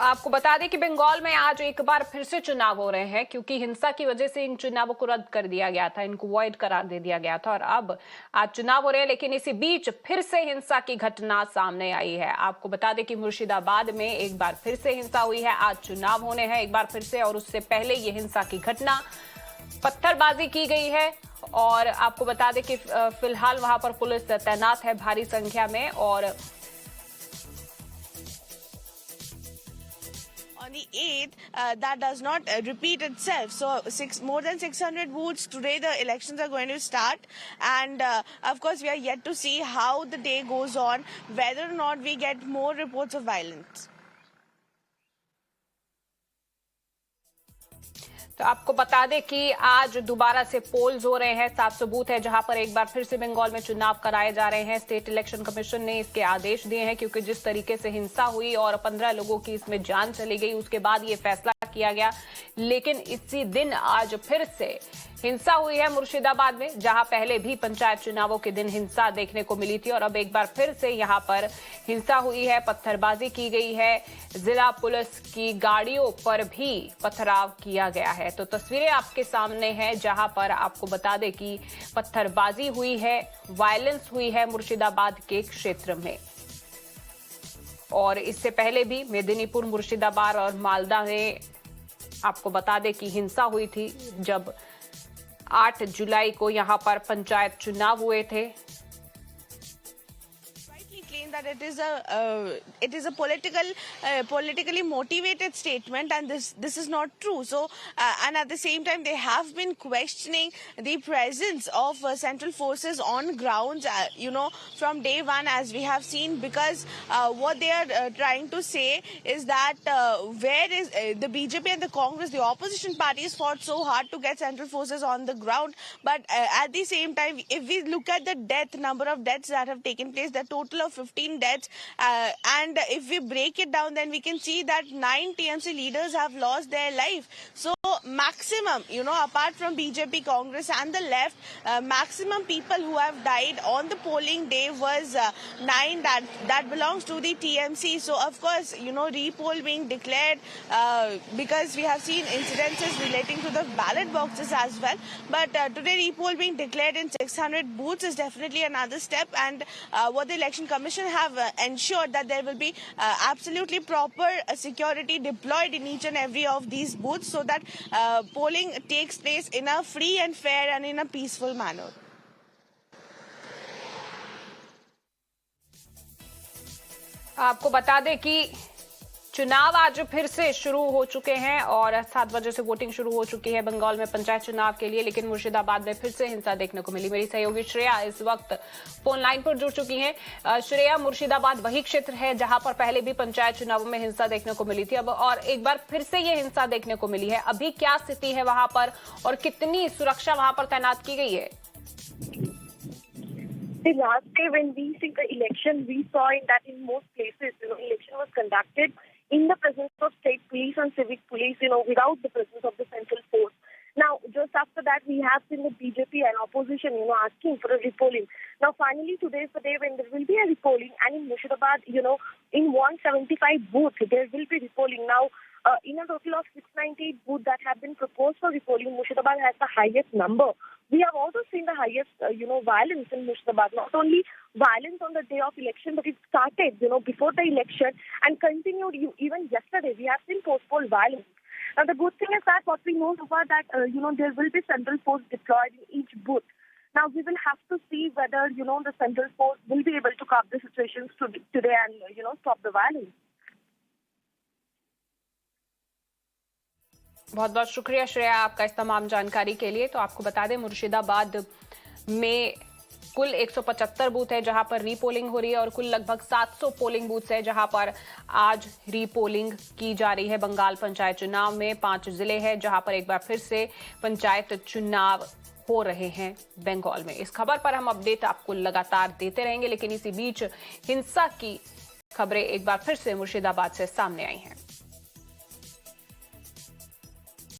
आपको बता दें कि बंगाल में आज एक बार फिर से चुनाव हो रहे हैं, क्योंकि हिंसा की वजह से इन चुनावों को रद्द कर दिया गया था, इनको वॉइड करार दे दिया गया था और अब आज चुनाव हो रहे हैं। लेकिन इसी बीच फिर से हिंसा की घटना सामने आई है। आपको बता दें कि मुर्शिदाबाद में एक बार फिर से हिंसा हुई है। आज चुनाव होने हैं एक बार फिर से, और उससे पहले ये हिंसा की घटना, पत्थरबाजी की गई है। और आपको बता दें कि फिलहाल वहां पर पुलिस तैनात है भारी संख्या में। और on the 8th, that does not repeat itself. So more than 600 booths today, the elections are going to start, and of course we are yet to see how the day goes on, whether or not we get more reports of violence. तो आपको बता दें कि आज दोबारा से poles हो रहे हैं। 700 बूथ है जहां पर एक बार फिर से बंगाल में चुनाव कराए जा रहे हैं। स्टेट इलेक्शन कमीशन ने इसके आदेश दिए हैं, क्योंकि जिस तरीके से हिंसा हुई और 15 लोगों की इसमें जान चली गई, उसके बाद ये फैसला किया गया। लेकिन इसी दिन आज फिर से हिंसा हुई है मुर्शिदाबाद में, जहां पहले भी पंचायत चुनावों के दिन हिंसा देखने को मिली थी और अब एक बार फिर से यहां पर हिंसा हुई है, पत्थरबाजी की गई है। जिला पुलिस की गाड़ियों पर भी पथराव किया गया है। तो तस्वीरें आपके सामने हैं, जहां पर आपको बता दें कि पत्थरबाजी हुई है, वायलेंस हुई है मुर्शिदाबाद के क्षेत्र में। और इससे पहले भी मेदिनीपुर, मुर्शिदाबाद और मालदा में आपको बता दें कि हिंसा हुई थी, जब 8 जुलाई को यहां पर पंचायत चुनाव हुए थे। That it is a politically motivated statement, and this is not true. So and at the same time they have been questioning the presence of central forces on grounds, from day one, as we have seen, because what they are trying to say is that where is the BJP and the Congress, the opposition parties, fought so hard to get central forces on the ground, but at the same time, if we look at the number of deaths that have taken place, the total of 15 deaths, and if we break it down, then we can see that 9 TMC leaders have lost their life. So maximum, apart from BJP, Congress and the left, maximum people who have died on the polling day was 9. That belongs to the TMC. So of course, repoll being declared, because we have seen incidences relating to the ballot boxes as well. But today repoll being declared in 600 booths is definitely another step, and what the election commission have ensured that there will be absolutely proper security deployed in each and every of these booths, so that polling takes place in a free and fair and in a peaceful manner. आपको बता दें कि चुनाव आज फिर से शुरू हो चुके हैं और 7 बजे से वोटिंग शुरू हो चुकी है बंगाल में पंचायत चुनाव के लिए। लेकिन मुर्शिदाबाद में फिर से हिंसा देखने को मिली। मेरी सहयोगी श्रेया इस वक्त फोन लाइन पर जुड़ चुकी हैं। श्रेया, मुर्शिदाबाद वही क्षेत्र है जहां पर पहले भी पंचायत चुनावों में हिंसा देखने को मिली थी, अब और एक बार फिर से ये हिंसा देखने को मिली है। अभी क्या स्थिति है वहां पर और कितनी सुरक्षा वहां पर तैनात की गई है? The last day when we see the election, we saw that in most places, election was conducted in the presence of state police and civic police, without the presence of the central force. Now, just after that, we have seen the BJP and opposition, asking for a repolling. Now, finally, today is the day when there will be a repolling, and in Murshidabad, in 175 booths, there will be repolling. Now, in a total of 698 booths that have been proposed for repolling, Murshidabad has the highest number. We have also seen the highest, violence in Murshidabad. Not only violence on the day of election, but it started, before the election and continued even yesterday. We have seen post-poll violence. Now, the good thing is that what we know so far that, there will be central force deployed in each booth. Now, we will have to see whether, the central force will be able to curb the situations today and, stop the violence. बहुत बहुत शुक्रिया श्रेया आपका इस तमाम जानकारी के लिए। तो आपको बता दें मुर्शिदाबाद में कुल 175 बूथ है जहां पर रीपोलिंग हो रही है और कुल लगभग 700 पोलिंग बूथ्स है जहां पर आज रीपोलिंग की जा रही है। बंगाल पंचायत चुनाव में 5 जिले हैं जहां पर एक बार फिर से पंचायत चुनाव हो रहे हैं बंगाल में। इस खबर पर हम अपडेट आपको लगातार देते रहेंगे, लेकिन इसी बीच हिंसा की खबरें एक बार फिर से मुर्शिदाबाद से सामने आई हैं।